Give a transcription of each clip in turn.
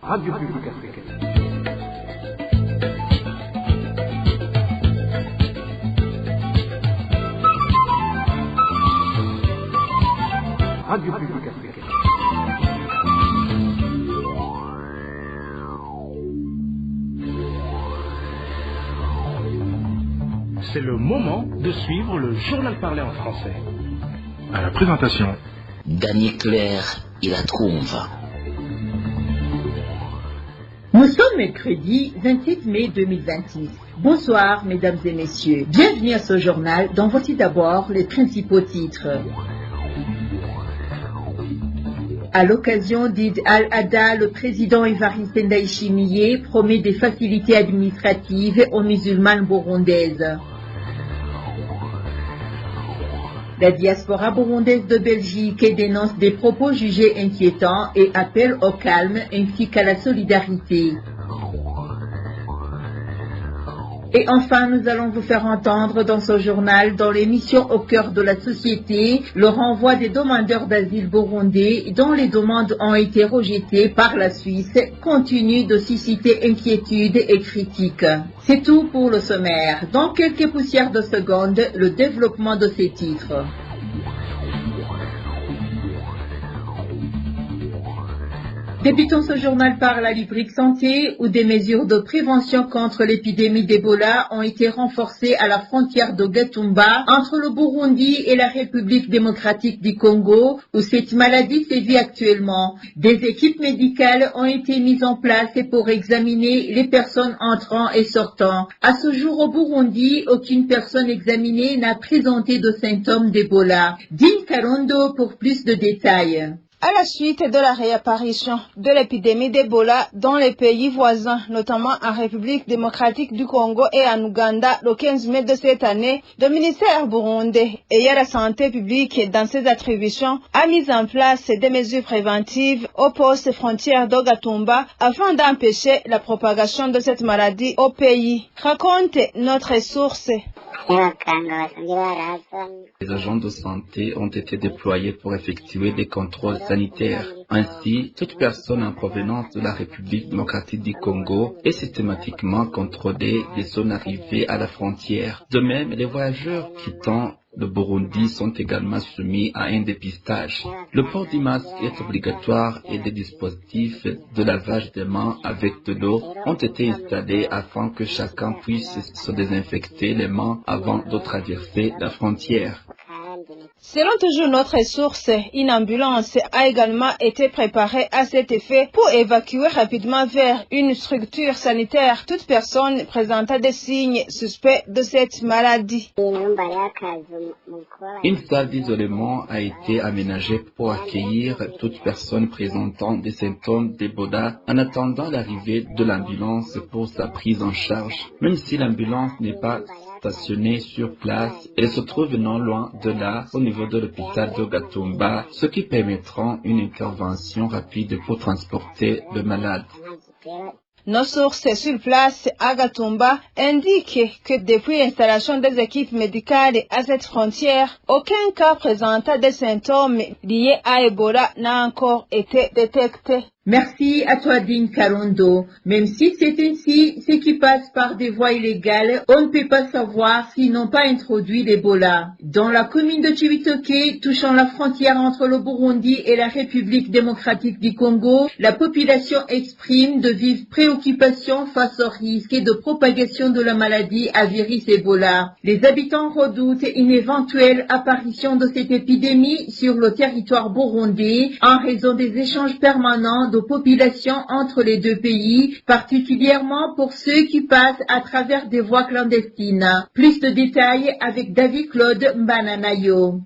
Radio Publique Africaine. Radio Publique Africaine. C'est le moment de suivre le journal parlé en français. À la présentation, Daniel Claire, il la trouve. Nous sommes mercredi 27 mai 2026. Bonsoir mesdames et messieurs. Bienvenue à ce journal dont voici d'abord les principaux titres. À l'occasion d'Eid al-Adha, le président Évariste Ndayishimiye promet des facilités administratives aux musulmanes burundaises. La diaspora burundaise de Belgique dénonce des propos jugés inquiétants et appelle au calme ainsi qu'à la solidarité. Et enfin, nous allons vous faire entendre dans ce journal, dans l'émission Au cœur de la société, le renvoi des demandeurs d'asile burundais dont les demandes ont été rejetées par la Suisse continue de susciter inquiétude et critiques. C'est tout pour le sommaire. Dans quelques poussières de secondes, le développement de ces titres. Débutons ce journal par la rubrique santé où des mesures de prévention contre l'épidémie d'Ebola ont été renforcées à la frontière de Gatumba entre le Burundi et la République démocratique du Congo où cette maladie sévit actuellement. Des équipes médicales ont été mises en place pour examiner les personnes entrant et sortant. À ce jour au Burundi, aucune personne examinée n'a présenté de symptômes d'Ebola. Dean Karondo pour plus de détails. À la suite de la réapparition de l'épidémie d'Ebola dans les pays voisins, notamment en République démocratique du Congo et en Ouganda, le 15 mai de cette année, le ministère burundais ayant la santé publique dans ses attributions a mis en place des mesures préventives au poste frontière d'Ogatumba afin d'empêcher la propagation de cette maladie au pays. Raconte notre source. Les agents de santé ont été déployés pour effectuer des contrôles sanitaires. Ainsi, toute personne en provenance de la République démocratique du Congo est systématiquement contrôlée dès son arrivée à la frontière. De même, les voyageurs quittant le Burundi sont également soumis à un dépistage. Le port du masque est obligatoire et des dispositifs de lavage des mains avec de l'eau ont été installés afin que chacun puisse se désinfecter les mains avant de traverser la frontière. Selon toujours notre source, une ambulance a également été préparée à cet effet pour évacuer rapidement vers une structure sanitaire toute personne présentant des signes suspects de cette maladie. Une salle d'isolement a été aménagée pour accueillir toute personne présentant des symptômes d'Ebola en attendant l'arrivée de l'ambulance pour sa prise en charge. Même si l'ambulance n'est pas stationnée sur place, elle se trouve non loin de là, au niveau de l'hôpital de Gatumba, ce qui permettra une intervention rapide pour transporter le malade. Nos sources sur place à Gatumba indiquent que depuis l'installation des équipes médicales à cette frontière, aucun cas présentant des symptômes liés à Ebola n'a encore été détecté. Merci à toi, Dean Karondo. Même si c'est ainsi, ceux qui passent par des voies illégales, on ne peut pas savoir s'ils n'ont pas introduit l'Ebola. Dans la commune de Chibitoke, touchant la frontière entre le Burundi et la République démocratique du Congo, la population exprime de vives préoccupations face au risque de propagation de la maladie à virus Ebola. Les habitants redoutent une éventuelle apparition de cette épidémie sur le territoire burundais en raison des échanges permanents de population entre les deux pays, particulièrement pour ceux qui passent à travers des voies clandestines. Plus de détails avec David Claude Mbananayo.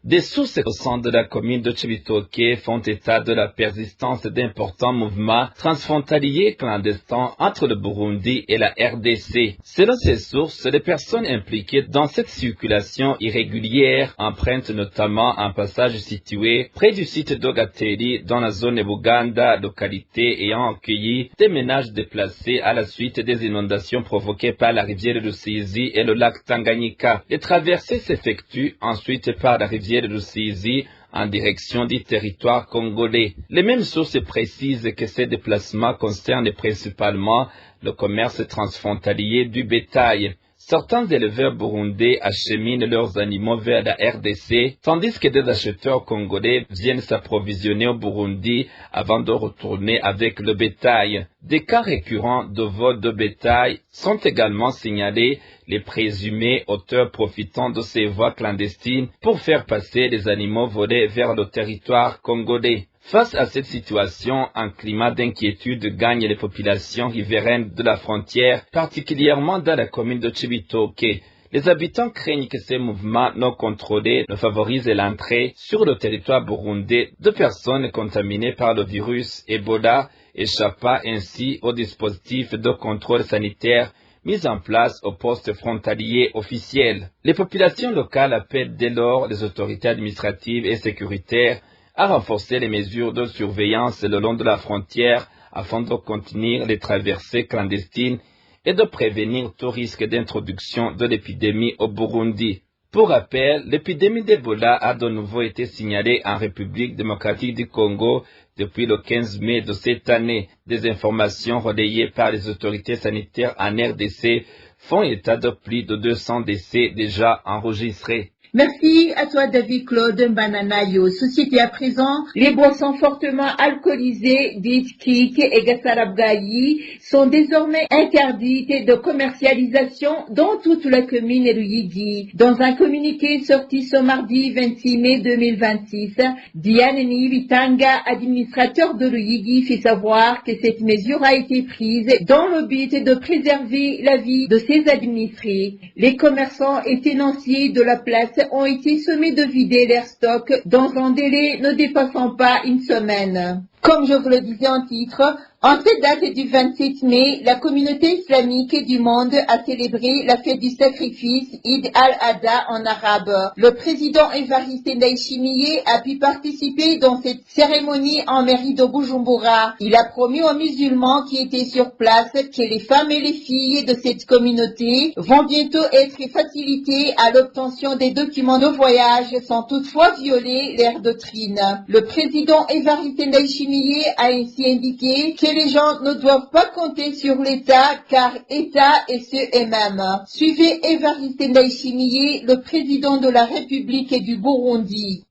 Des sources au sein de la commune de Chibitoke font état de la persistance d'importants mouvements transfrontaliers clandestins entre le Burundi et la RDC. Selon ces sources, les personnes impliquées dans cette circulation irrégulière empruntent notamment un passage situé près du site d'Ogateri dans la zone de Buganda, localité ayant accueilli des ménages déplacés à la suite des inondations provoquées par la rivière Rusizi et le lac Tanganyika. Les traversées s'effectuent ensuite par la rivière Rusizi en direction du territoire congolais. Les mêmes sources précisent que ces déplacements concernent principalement le commerce transfrontalier du bétail. Certains éleveurs burundais acheminent leurs animaux vers la RDC, tandis que des acheteurs congolais viennent s'approvisionner au Burundi avant de retourner avec le bétail. Des cas récurrents de vol de bétail sont également signalés, les présumés auteurs profitant de ces voies clandestines pour faire passer les animaux volés vers le territoire congolais. Face à cette situation, un climat d'inquiétude gagne les populations riveraines de la frontière, particulièrement dans la commune de Cibitoke. Les habitants craignent que ces mouvements non contrôlés ne favorisent l'entrée sur le territoire burundais de personnes contaminées par le virus Ebola, échappant ainsi au dispositif de contrôle sanitaire mis en place au poste frontalier officiel. Les populations locales appellent dès lors les autorités administratives et sécuritaires à renforcer les mesures de surveillance le long de la frontière afin de contenir les traversées clandestines et de prévenir tout risque d'introduction de l'épidémie au Burundi. Pour rappel, l'épidémie d'Ebola a de nouveau été signalée en République démocratique du Congo depuis le 15 mai de cette année. Des informations relayées par les autorités sanitaires en RDC font état de plus de 200 décès déjà enregistrés. Merci à toi, David Claude Mbananayo. Société à présent, les boissons fortement alcoolisées, dites Kik et Gassarabgayi, sont désormais interdites de commercialisation dans toute la commune Ruyigi. Dans un communiqué sorti ce mardi 26 mai 2026, Diane Nivitanga, administrateur de Ruyigi, fait savoir que cette mesure a été prise dans le but de préserver la vie de ses administrés. Les commerçants et tenanciers de la place ont été sommés de vider leur stock dans un délai ne dépassant pas une semaine. Comme je vous le disais en titre, en cette date du 27 mai, la communauté islamique du monde a célébré la fête du sacrifice Eid al-Adha en arabe. Le président Évariste Ndayishimiye a pu participer dans cette cérémonie en mairie de Bujumbura. Il a promis aux musulmans qui étaient sur place que les femmes et les filles de cette communauté vont bientôt être facilitées à l'obtention des documents de voyage sans toutefois violer leur doctrine. Le président Évariste Ndayishimiye a ainsi indiqué que les gens ne doivent pas compter sur l'État car État est ce eux-mêmes. Suivez Évariste Ndayishimiye, le président de la République du Burundi.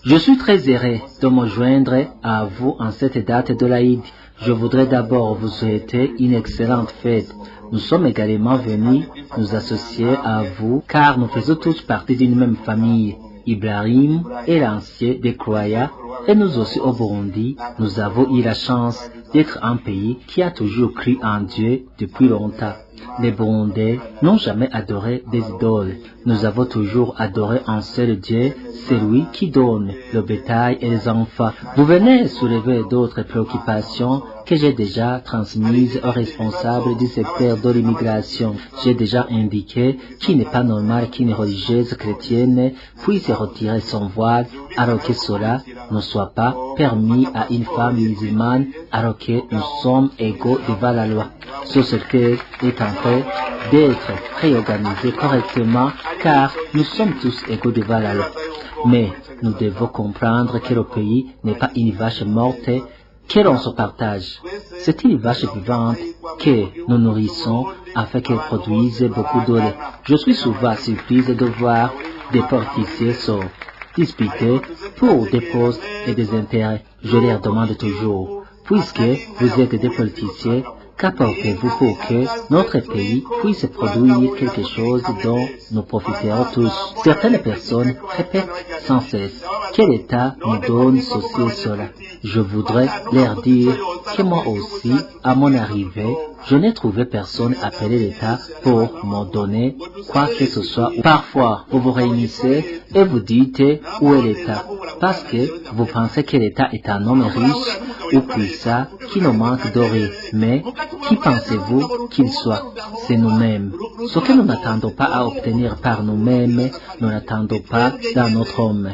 Je suis très heureux de me joindre à vous en cette date de l'Aïd. Je voudrais d'abord vous souhaiter une excellente fête. Nous sommes également venus nous associer à vous car nous faisons tous partie d'une même famille. Ibrahim est l'ancien des Croyants et nous aussi au Burundi, nous avons eu la chance d'être un pays qui a toujours cru en Dieu depuis longtemps. Les Burundais n'ont jamais adoré des idoles. Nous avons toujours adoré un seul Dieu, celui qui donne le bétail et les enfants. Vous venez soulever d'autres préoccupations que j'ai déjà transmises aux responsables du secteur de l'immigration. J'ai déjà indiqué qu'il n'est pas normal qu'une religieuse chrétienne puisse retirer son voile alors que cela ne soit pas permis à une femme musulmane alors que nous sommes égaux devant la loi. Ce secteur est en train d'être réorganisé correctement car nous sommes tous égaux devant la loi. Mais nous devons comprendre que le pays n'est pas une vache morte que l'on se partage. C'est une vache vivante que nous nourrissons afin qu'elle produise beaucoup de lait. Je suis souvent surprise de voir des politiciens se disputer pour des postes et des intérêts. Je leur demande toujours, puisque vous êtes des politiciens, qu'apportez-vous pour que notre pays puisse produire quelque chose dont nous profiterons tous? Certaines personnes répètent sans cesse que l'État nous donne ceci et cela. Je voudrais leur dire que moi aussi, à mon arrivée, je n'ai trouvé personne appeler l'État pour me donner quoi que ce soit. Parfois, vous vous réunissez et vous dites où est l'État, parce que vous pensez que l'État est un homme riche ou puissant qui nous manque de rien. Mais qui pensez-vous qu'il soit? C'est nous-mêmes. Ce que nous n'attendons pas à obtenir par nous-mêmes, nous n'attendons pas dans notre homme.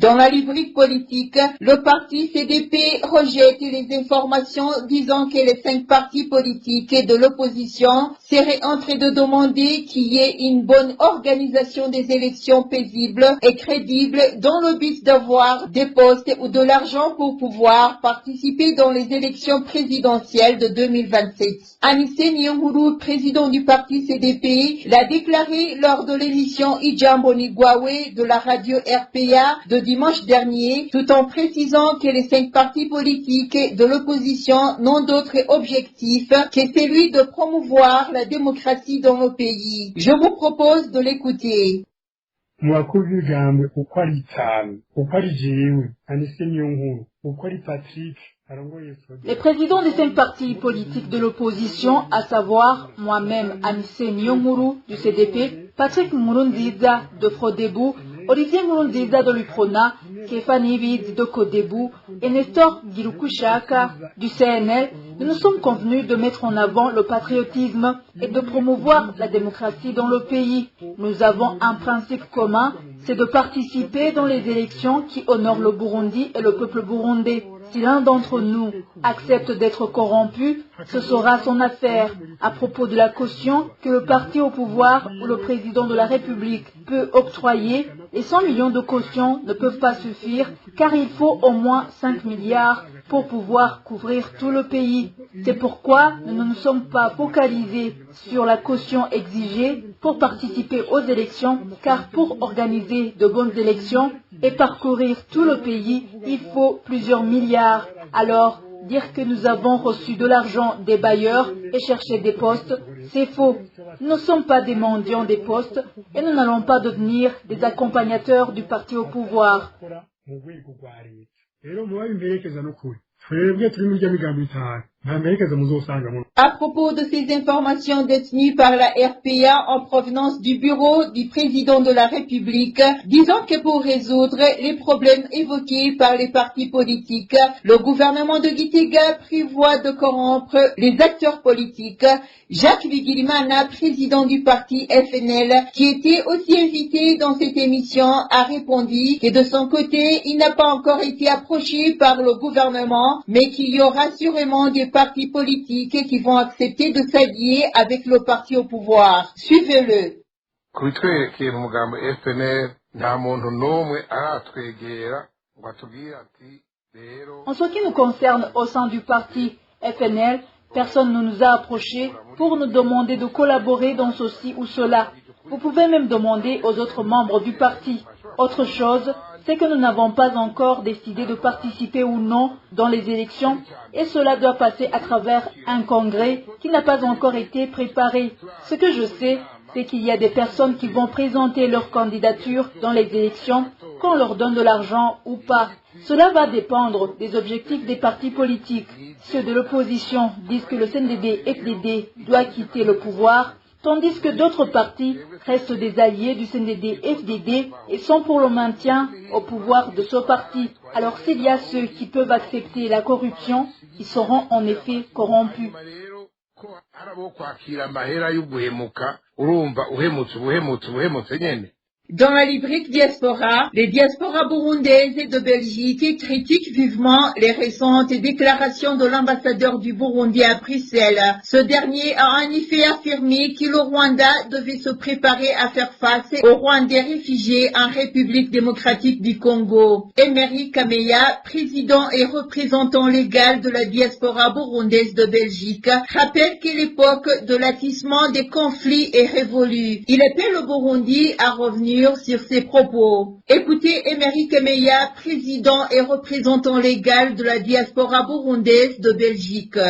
Dans la rubrique politique, le parti CDP rejette les informations disant que les 5 partis politiques de l'opposition seraient en train de demander qu'il y ait une bonne organisation des élections paisibles et crédibles dans le but d'avoir des postes ou de l'argent pour pouvoir participer dans les élections présidentielles de 2027. Anissé Nyonguru, président du parti CDP, l'a déclaré lors de l'émission Ijambo Nigwawe de la radio RPA de dimanche dernier, tout en précisant que les 5 partis politiques de l'opposition n'ont d'autre objectif que celui de promouvoir la démocratie dans le pays. Je vous propose de l'écouter. Les présidents des 5 partis politiques de l'opposition, à savoir moi-même Anissé Nyonguru du CDP, Patrick Nkurunziza de Frodebu, Olivier Nkurunziza de l'UPRONA, Stéphanie Bid de Codebu et Nestor Girukushaka du CNL, nous nous sommes convenus de mettre en avant le patriotisme et de promouvoir la démocratie dans le pays. Nous avons un principe commun, c'est de participer dans les élections qui honorent le Burundi et le peuple burundais. Si l'un d'entre nous accepte d'être corrompu, ce sera son affaire. À propos de la caution que le parti au pouvoir ou le président de la République peut octroyer, les 100 millions de caution ne peuvent pas suffire car il faut au moins 5 milliards pour pouvoir couvrir tout le pays. C'est pourquoi nous ne nous sommes pas focalisés sur la caution exigée pour participer aux élections, car pour organiser de bonnes élections et parcourir tout le pays, il faut plusieurs milliards. Alors, dire que nous avons reçu de l'argent des bailleurs et chercher des postes, c'est faux. Nous ne sommes pas des mendiants des postes et nous n'allons pas devenir des accompagnateurs du parti au pouvoir. À propos de ces informations détenues par la RPA en provenance du bureau du président de la République, disant que pour résoudre les problèmes évoqués par les partis politiques, le gouvernement de Gitega prévoit de corrompre les acteurs politiques. Jacques Bigirimana, président du parti FNL, qui était aussi invité dans cette émission, a répondu que de son côté, il n'a pas encore été approché par le gouvernement, mais qu'il y aura sûrement des partis politiques qui vont accepter de s'allier avec le parti au pouvoir. Suivez-le. En ce qui nous concerne au sein du parti FNL, personne ne nous a approchés pour nous demander de collaborer dans ceci ou cela. Vous pouvez même demander aux autres membres du parti. Autre chose, c'est que nous n'avons pas encore décidé de participer ou non dans les élections et cela doit passer à travers un congrès qui n'a pas encore été préparé. Ce que je sais, c'est qu'il y a des personnes qui vont présenter leur candidature dans les élections, qu'on leur donne de l'argent ou pas. Cela va dépendre des objectifs des partis politiques. Ceux de l'opposition disent que le CNDD-FDD doit quitter le pouvoir, tandis que d'autres partis restent des alliés du CNDD-FDD et sont pour le maintien au pouvoir de ce parti. Alors s'il y a ceux qui peuvent accepter la corruption, ils seront en effet corrompus. Dans la rubrique diaspora, les diasporas burundaises et de Belgique critiquent vivement les récentes déclarations de l'ambassadeur du Burundi à Bruxelles. Ce dernier a en effet affirmé que le Rwanda devait se préparer à faire face aux Rwandais réfugiés en République démocratique du Congo. Emery Kameya, président et représentant légal de la diaspora burundaise de Belgique, rappelle que l'époque de l'attisement des conflits est révolue. Il appelle le Burundi à revenir sur ses propos. Écoutez Emery Kameya, président et représentant légal de la diaspora burundaise de Belgique.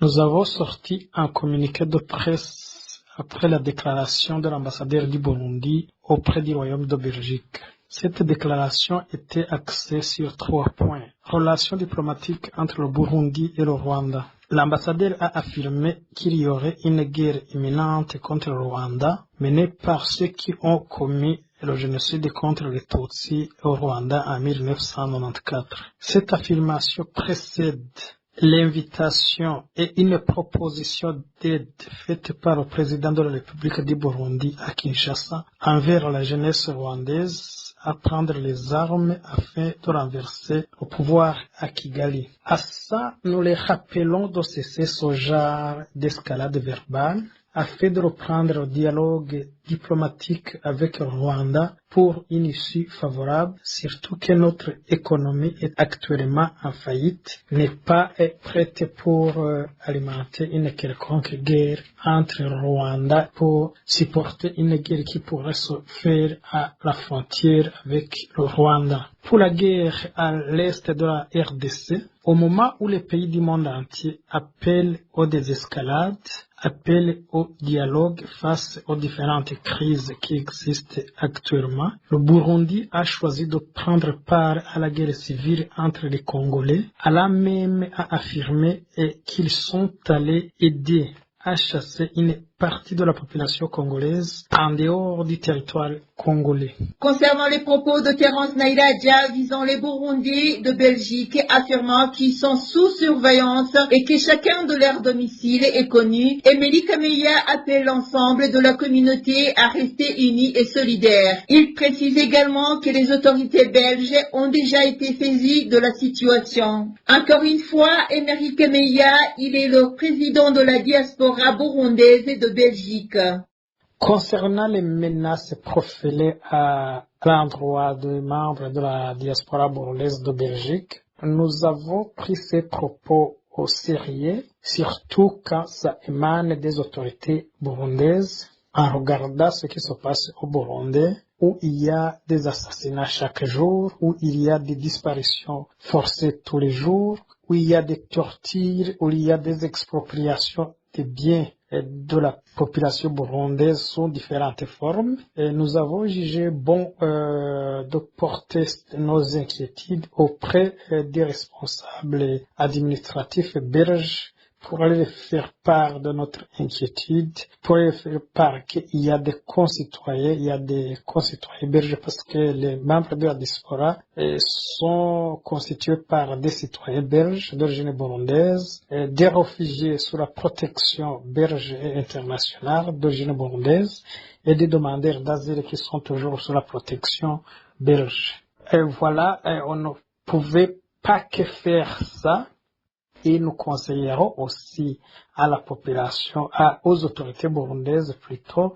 Nous avons sorti un communiqué de presse après la déclaration de l'ambassadeur du Burundi auprès du Royaume de Belgique. Cette déclaration était axée sur 3 points. Relations diplomatiques entre le Burundi et le Rwanda. L'ambassadeur a affirmé qu'il y aurait une guerre imminente contre le Rwanda menée par ceux qui ont commis le génocide contre les Tutsis au Rwanda en 1994. Cette affirmation précède l'invitation et une proposition d'aide faite par le président de la République du Burundi à Kinshasa envers la jeunesse rwandaise à prendre les armes afin de renverser le pouvoir à Kigali. À ça, nous les rappelons de cesser ce genre d'escalade verbale afin de reprendre le dialogue diplomatique avec le Rwanda pour une issue favorable, surtout que notre économie est actuellement en faillite, n'est pas prête pour alimenter une quelconque guerre entre le Rwanda pour supporter une guerre qui pourrait se faire à la frontière avec le Rwanda. Pour la guerre à l'est de la RDC, au moment où les pays du monde entier appellent aux désescalades, appellent au dialogue face aux différentes crises qui existent actuellement, le Burundi a choisi de prendre part à la guerre civile entre les Congolais, allant même à affirmer qu'ils sont allés aider à chasser une partie de la population congolaise en dehors du territoire congolais. Concernant les propos de Terence Nairaja visant les Burundis de Belgique, affirmant qu'ils sont sous surveillance et que chacun de leur domicile est connu, Emery Kameya appelle l'ensemble de la communauté à rester unis et solidaires. Il précise également que les autorités belges ont déjà été saisies de la situation. Encore une fois, Emery Kameya, il est le président de la diaspora burundaise de Belgique. Concernant les menaces profilées à l'endroit des membres de la diaspora burundaise de Belgique, nous avons pris ces propos au sérieux, surtout quand ça émane des autorités burundaises, en regardant ce qui se passe au Burundi, où il y a des assassinats chaque jour, où il y a des disparitions forcées tous les jours, où il y a des tortures, où il y a des expropriations des biens de la population burundaise sous différentes formes. Et nous avons jugé bon de porter nos inquiétudes auprès des responsables administratifs belges pour aller faire part de notre inquiétude, pour aller faire part qu'il y a des concitoyens, belges parce que les membres de la diaspora sont constitués par des citoyens belges d'origine burundaise, des réfugiés sous la protection belge et internationale d'origine burundaise et des demandeurs d'asile qui sont toujours sous la protection belge. Et voilà, on ne pouvait pas que faire ça. Et nous conseillerons aussi à la population, aux autorités burundaises plutôt,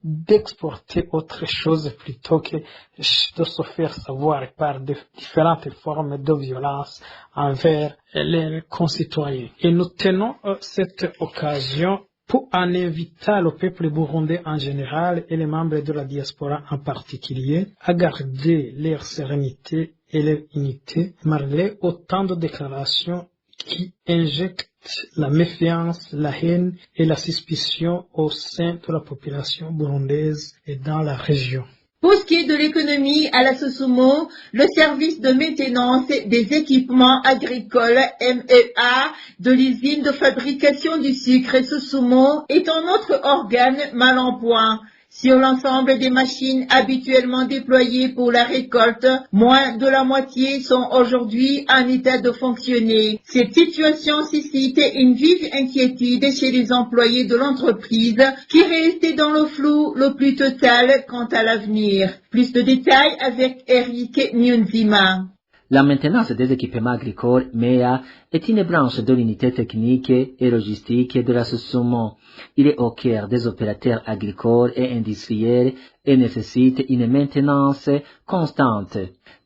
d'exporter autre chose plutôt que de se faire savoir par différentes formes de violence envers les concitoyens. Et nous tenons cette occasion pour en inviter le peuple burundais en général et les membres de la diaspora en particulier à garder leur sérénité et leur unité malgré autant de déclarations qui injecte la méfiance, la haine et la suspicion au sein de la population burundaise et dans la région. Pour ce qui est de l'économie à la Sosumo, le service de maintenance des équipements agricoles MEA de l'usine de fabrication du sucre Sosumo est un autre organe mal en point. Sur l'ensemble des machines habituellement déployées pour la récolte, moins de la moitié sont aujourd'hui en état de fonctionner. Cette situation suscite une vive inquiétude chez les employés de l'entreprise qui restent dans le flou le plus total quant à l'avenir. Plus de détails avec Eric Nyunzima. La maintenance des équipements agricoles MEA est une branche de l'unité technique et logistique de la Sosumo. Il est au cœur des opérateurs agricoles et industriels et nécessite une maintenance constante.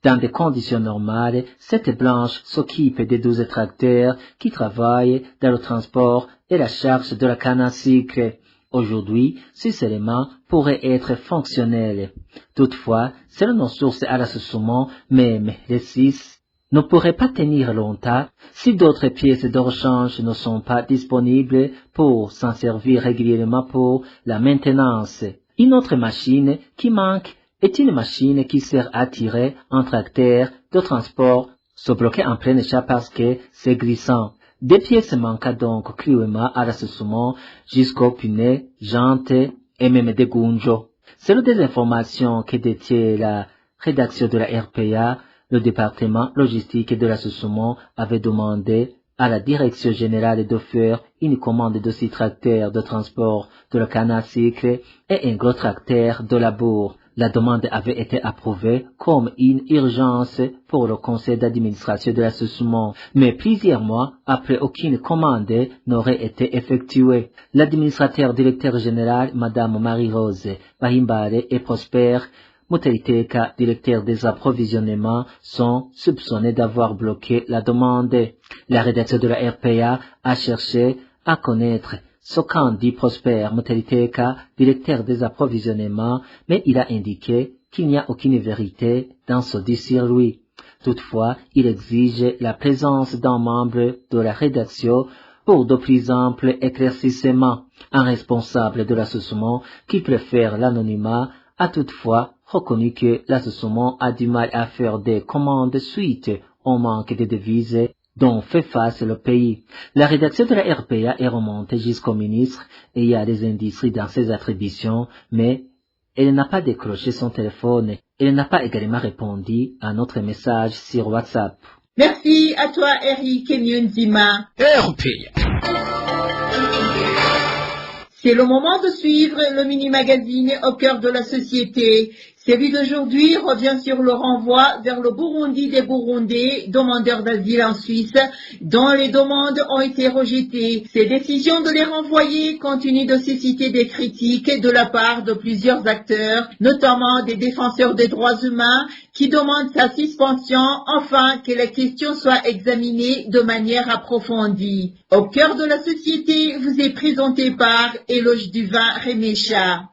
Dans des conditions normales, cette branche s'occupe des 12 tracteurs qui travaillent dans le transport et la charge de la canne à sucre. Aujourd'hui, ces éléments pourraient être fonctionnels. Toutefois, selon nos sources à la Sosumo, même les 6 ne pourraient pas tenir longtemps si d'autres pièces de rechange ne sont pas disponibles pour s'en servir régulièrement pour la maintenance. Une autre machine qui manque est une machine qui sert à tirer un tracteur de transport se bloquer en pleine échappe parce que c'est glissant. Des pièces manquent donc cruellement à la Sosumo jusqu'aux pneus, jantes et même des gunjo. Selon des informations que détient la rédaction de la RPA, le département logistique de la Sosumo avait demandé à la Direction générale d'offrir une commande de 6 tracteurs de transport de la canne à sucre et un gros tracteur de labour. La demande avait été approuvée comme une urgence pour le conseil d'administration de l'association, mais plusieurs mois après aucune commande n'aurait été effectuée. L'administrateur directeur général, Madame Marie-Rose Bahimbare et Prosper Muteriteka, directeur des approvisionnements, sont soupçonnés d'avoir bloqué la demande. La rédaction de la RPA a cherché à connaître ce qu'en dit Prosper Muteriteka, directeur des approvisionnements, mais il a indiqué qu'il n'y a aucune vérité dans ce dit sur lui. Toutefois, il exige la présence d'un membre de la rédaction pour de plus amples éclaircissements. Un responsable de l'association qui préfère l'anonymat a toutefois reconnu que l'association a du mal à faire des commandes suite au manque de devises dont fait face le pays. La rédaction de la RPA est remontée jusqu'au ministre et il y a des industries dans ses attributions, mais elle n'a pas décroché son téléphone. Elle n'a pas également répondu à notre message sur WhatsApp. Merci à toi, Eric Nyunzima. RPA. C'est le moment de suivre le mini-magazine au cœur de la société. Celui d'aujourd'hui revient sur le renvoi vers le Burundi des Burundais, demandeurs d'asile en Suisse, dont les demandes ont été rejetées. Ces décisions de les renvoyer continuent de susciter des critiques de la part de plusieurs acteurs, notamment des défenseurs des droits humains, qui demandent sa suspension, afin que la question soit examinée de manière approfondie. Au cœur de la société vous est présenté par Éloge Duvin Remécha.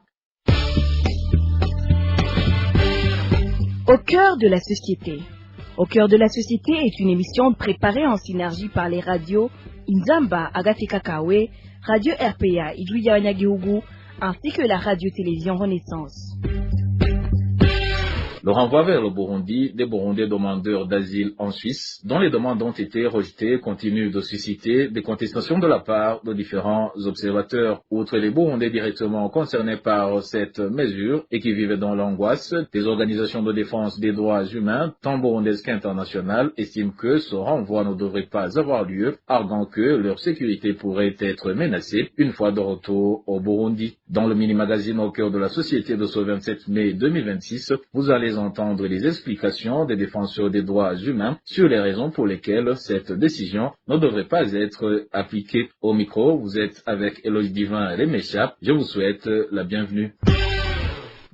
Au cœur de la société. Au cœur de la société est une émission préparée en synergie par les radios Inzamba Agatika Kawe, Radio RPA Ijuya Nyagihugu, ainsi que la radio-télévision Renaissance. Le renvoi vers le Burundi des Burundais demandeurs d'asile en Suisse, dont les demandes ont été rejetées, continue de susciter des contestations de la part de différents observateurs. Outre les Burundais directement concernés par cette mesure et qui vivent dans l'angoisse, des organisations de défense des droits humains, tant burundaises qu'internationales, estiment que ce renvoi ne devrait pas avoir lieu, arguant que leur sécurité pourrait être menacée une fois de retour au Burundi. Dans le mini-magazine au cœur de la société de ce 27 mai 2026, vous allez entendre les explications des défenseurs des droits humains sur les raisons pour lesquelles cette décision ne devrait pas être appliquée. Au micro, vous êtes avec Éloge Divin Remécha. Je vous souhaite la bienvenue.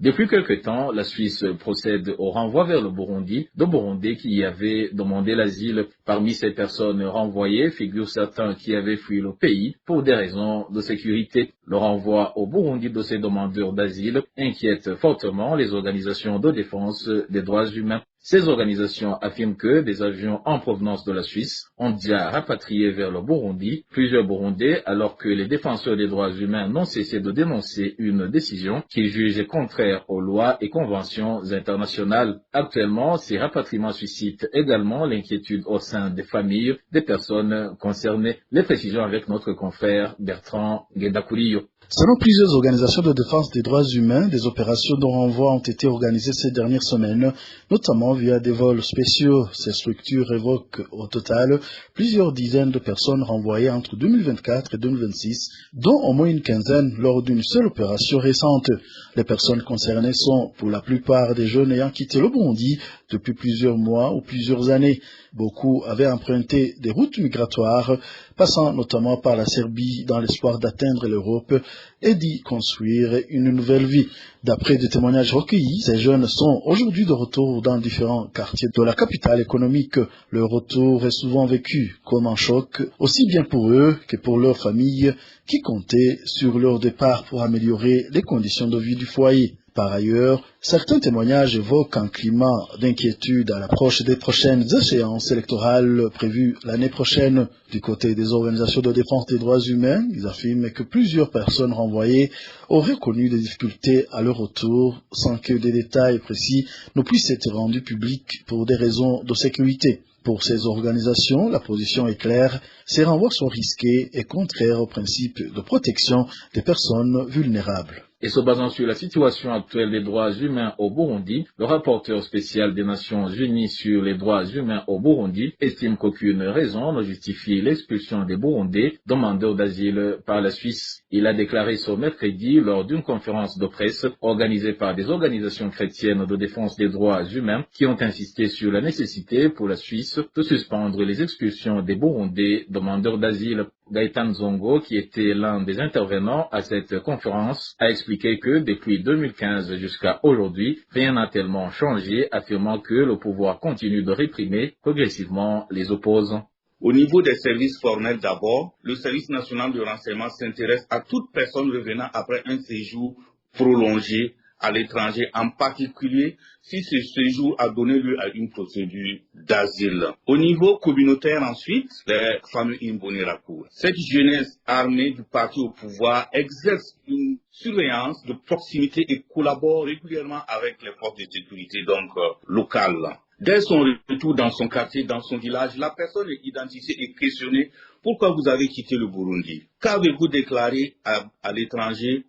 Depuis quelque temps, la Suisse procède au renvoi vers le Burundi de Burundais qui y avaient demandé l'asile. Parmi ces personnes renvoyées figurent certains qui avaient fui le pays pour des raisons de sécurité. Le renvoi au Burundi de ces demandeurs d'asile inquiète fortement les organisations de défense des droits humains. Ces organisations affirment que des avions en provenance de la Suisse ont déjà rapatrié vers le Burundi plusieurs Burundais, alors que les défenseurs des droits humains n'ont cessé de dénoncer une décision qu'ils jugent contraire aux lois et conventions internationales. Actuellement, ces rapatriements suscitent également l'inquiétude au sein des familles des personnes concernées. Les précisions avec notre confrère Bertrand Guedakuriyo. Selon plusieurs organisations de défense des droits humains, des opérations de renvoi ont été organisées ces dernières semaines, notamment via des vols spéciaux. Ces structures évoquent au total plusieurs dizaines de personnes renvoyées entre 2024 et 2026, dont au moins une quinzaine lors d'une seule opération récente. Les personnes concernées sont pour la plupart des jeunes ayant quitté le Burundi depuis plusieurs mois ou plusieurs années. Beaucoup avaient emprunté des routes migratoires, passant notamment par la Serbie dans l'espoir d'atteindre l'Europe et d'y construire une nouvelle vie. D'après des témoignages recueillis, ces jeunes sont aujourd'hui de retour dans différents quartiers de la capitale économique. Le retour est souvent vécu comme un choc, aussi bien pour eux que pour leurs familles qui comptaient sur leur départ pour améliorer les conditions de vie du foyer. Par ailleurs, certains témoignages évoquent un climat d'inquiétude à l'approche des prochaines échéances électorales prévues l'année prochaine. Du côté des organisations de défense des droits humains, ils affirment que plusieurs personnes renvoyées auraient connu des difficultés à leur retour sans que des détails précis ne puissent être rendus publics pour des raisons de sécurité. Pour ces organisations, la position est claire, ces renvois sont risqués et contraires au principe de protection des personnes vulnérables. Et se basant sur la situation actuelle des droits humains au Burundi, le rapporteur spécial des Nations Unies sur les droits humains au Burundi estime qu'aucune raison ne justifie l'expulsion des Burundais demandeurs d'asile par la Suisse. Il a déclaré ce mercredi lors d'une conférence de presse organisée par des organisations chrétiennes de défense des droits humains qui ont insisté sur la nécessité pour la Suisse de suspendre les expulsions des Burundais demandeurs d'asile. Gaëtan Zongo, qui était l'un des intervenants à cette conférence, a expliqué que depuis 2015 jusqu'à aujourd'hui, rien n'a tellement changé, affirmant que le pouvoir continue de réprimer progressivement les opposants. Au niveau des services formels d'abord, le service national de renseignement s'intéresse à toute personne revenant après un séjour prolongé à l'étranger, en particulier si ce séjour a donné lieu à une procédure d'asile. Au niveau communautaire ensuite, les fameux Imbonerakure. Cette jeunesse armée du parti au pouvoir exerce une surveillance de proximité et collabore régulièrement avec les forces de sécurité locales. Dès son retour dans son quartier, dans son village, la personne est identifiée et questionnée. Pourquoi vous avez quitté le Burundi? Qu'avez-vous déclaré à l'étranger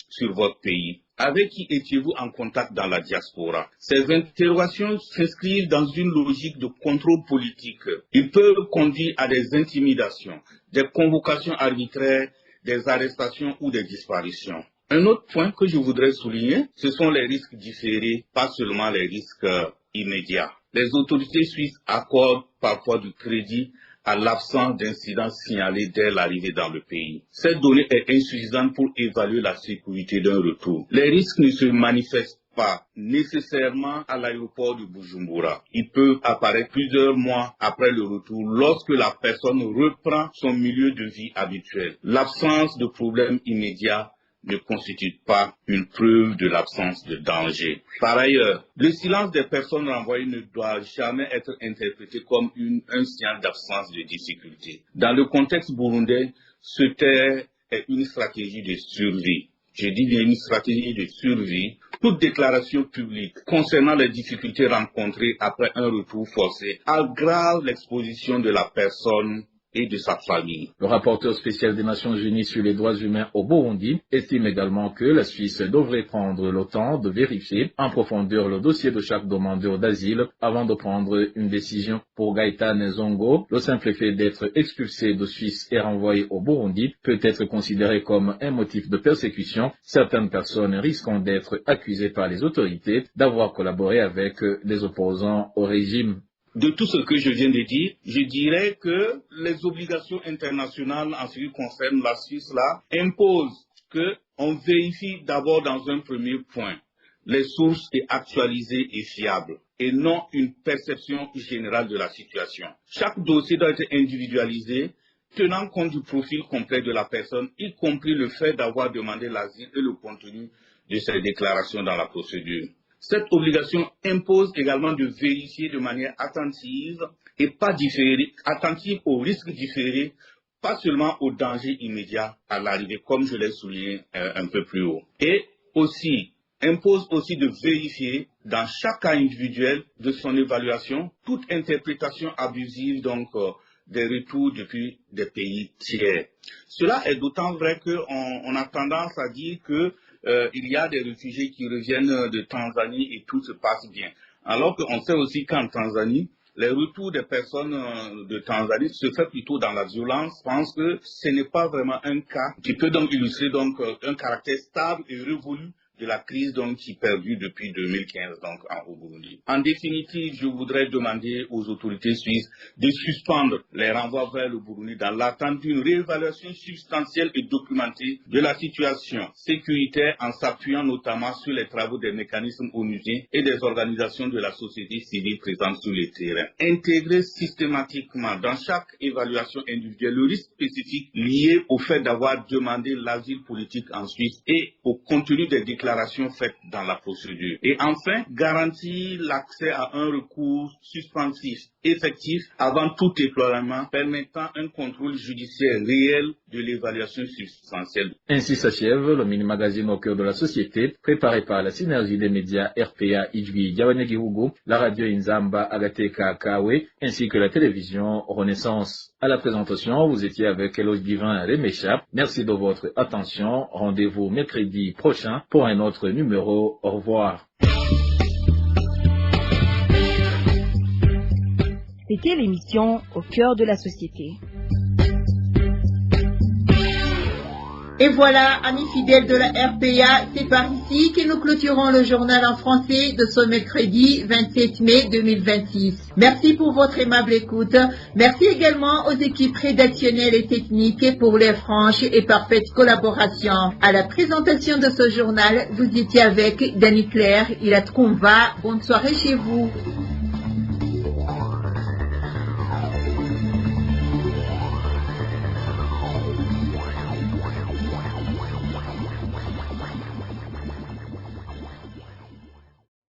sur votre pays? Avec qui étiez-vous en contact dans la diaspora? Ces interrogations s'inscrivent dans une logique de contrôle politique. Ils peuvent conduire à des intimidations, des convocations arbitraires, des arrestations ou des disparitions. Un autre point que je voudrais souligner, ce sont les risques différés, pas seulement les risques immédiats. Les autorités suisses accordent parfois du crédit à l'absence d'incidents signalés dès l'arrivée dans le pays. Cette donnée est insuffisante pour évaluer la sécurité d'un retour. Les risques ne se manifestent pas nécessairement à l'aéroport de Bujumbura. Ils peuvent apparaître plusieurs mois après le retour lorsque la personne reprend son milieu de vie habituel. L'absence de problèmes immédiats ne constitue pas une preuve de l'absence de danger. Par ailleurs, le silence des personnes renvoyées ne doit jamais être interprété comme un signe d'absence de difficulté. Dans le contexte burundais, se taire est une stratégie de survie. Je dis bien une stratégie de survie. Toute déclaration publique concernant les difficultés rencontrées après un retour forcé aggrave l'exposition de la personne et de sa famille. Le rapporteur spécial des Nations Unies sur les droits humains au Burundi estime également que la Suisse devrait prendre le temps de vérifier en profondeur le dossier de chaque demandeur d'asile avant de prendre une décision. Pour Gaëtan Zongo, le simple fait d'être expulsé de Suisse et renvoyé au Burundi peut être considéré comme un motif de persécution. Certaines personnes risquent d'être accusées par les autorités d'avoir collaboré avec des opposants au régime. De tout ce que je viens de dire, je dirais que les obligations internationales en ce qui concerne la Suisse imposent qu'on vérifie d'abord dans un premier point les sources actualisées et fiables et non une perception générale de la situation. Chaque dossier doit être individualisé, tenant compte du profil complet de la personne, y compris le fait d'avoir demandé l'asile et le contenu de ses déclarations dans la procédure. Cette obligation impose également de vérifier de manière attentive et pas différée, attentive aux risques différés, pas seulement aux dangers immédiats à l'arrivée, comme je l'ai souligné un peu plus haut. Et aussi, impose aussi de vérifier dans chaque cas individuel de son évaluation toute interprétation abusive des retours depuis des pays tiers. Cela est d'autant vrai qu'on a tendance à dire que il y a des réfugiés qui reviennent de Tanzanie et tout se passe bien. Alors qu'on sait aussi qu'en Tanzanie, les retours des personnes de Tanzanie se fait plutôt dans la violence. Je pense que ce n'est pas vraiment un cas qui peut donc illustrer un caractère stable et révolu de la crise qui perdure depuis 2015 au Burundi. En définitive, je voudrais demander aux autorités suisses de suspendre les renvois vers le Burundi dans l'attente d'une réévaluation substantielle et documentée de la situation sécuritaire en s'appuyant notamment sur les travaux des mécanismes onusiens et des organisations de la société civile présentes sur le terrain. Intégrer systématiquement dans chaque évaluation individuelle le risque spécifique lié au fait d'avoir demandé l'asile politique en Suisse et au contenu des déclarations faites dans la procédure. Et enfin, garantir l'accès à un recours suspensif effectif avant tout déploiement permettant un contrôle judiciaire réel de l'évaluation substantielle. Ainsi s'achève le mini-magazine au cœur de la société, préparé par la synergie des médias RPA Ijwi Yabanyagihugu, la radio Inzamba Agateka Kawe, ainsi que la télévision Renaissance. À la présentation, vous étiez avec Eloge Divin Remechap. Merci de votre attention. Rendez-vous mercredi prochain pour un autre numéro. Au revoir. C'était l'émission Au cœur de la société. Et voilà, amis fidèles de la RPA, c'est par ici que nous clôturons le journal en français de ce mercredi 27 mai 2026. Merci pour votre aimable écoute. Merci également aux équipes rédactionnelles et techniques pour leur franche et parfaite collaboration. À la présentation de ce journal, vous étiez avec Dany Claire, Ilatkoumva. Bonne soirée chez vous.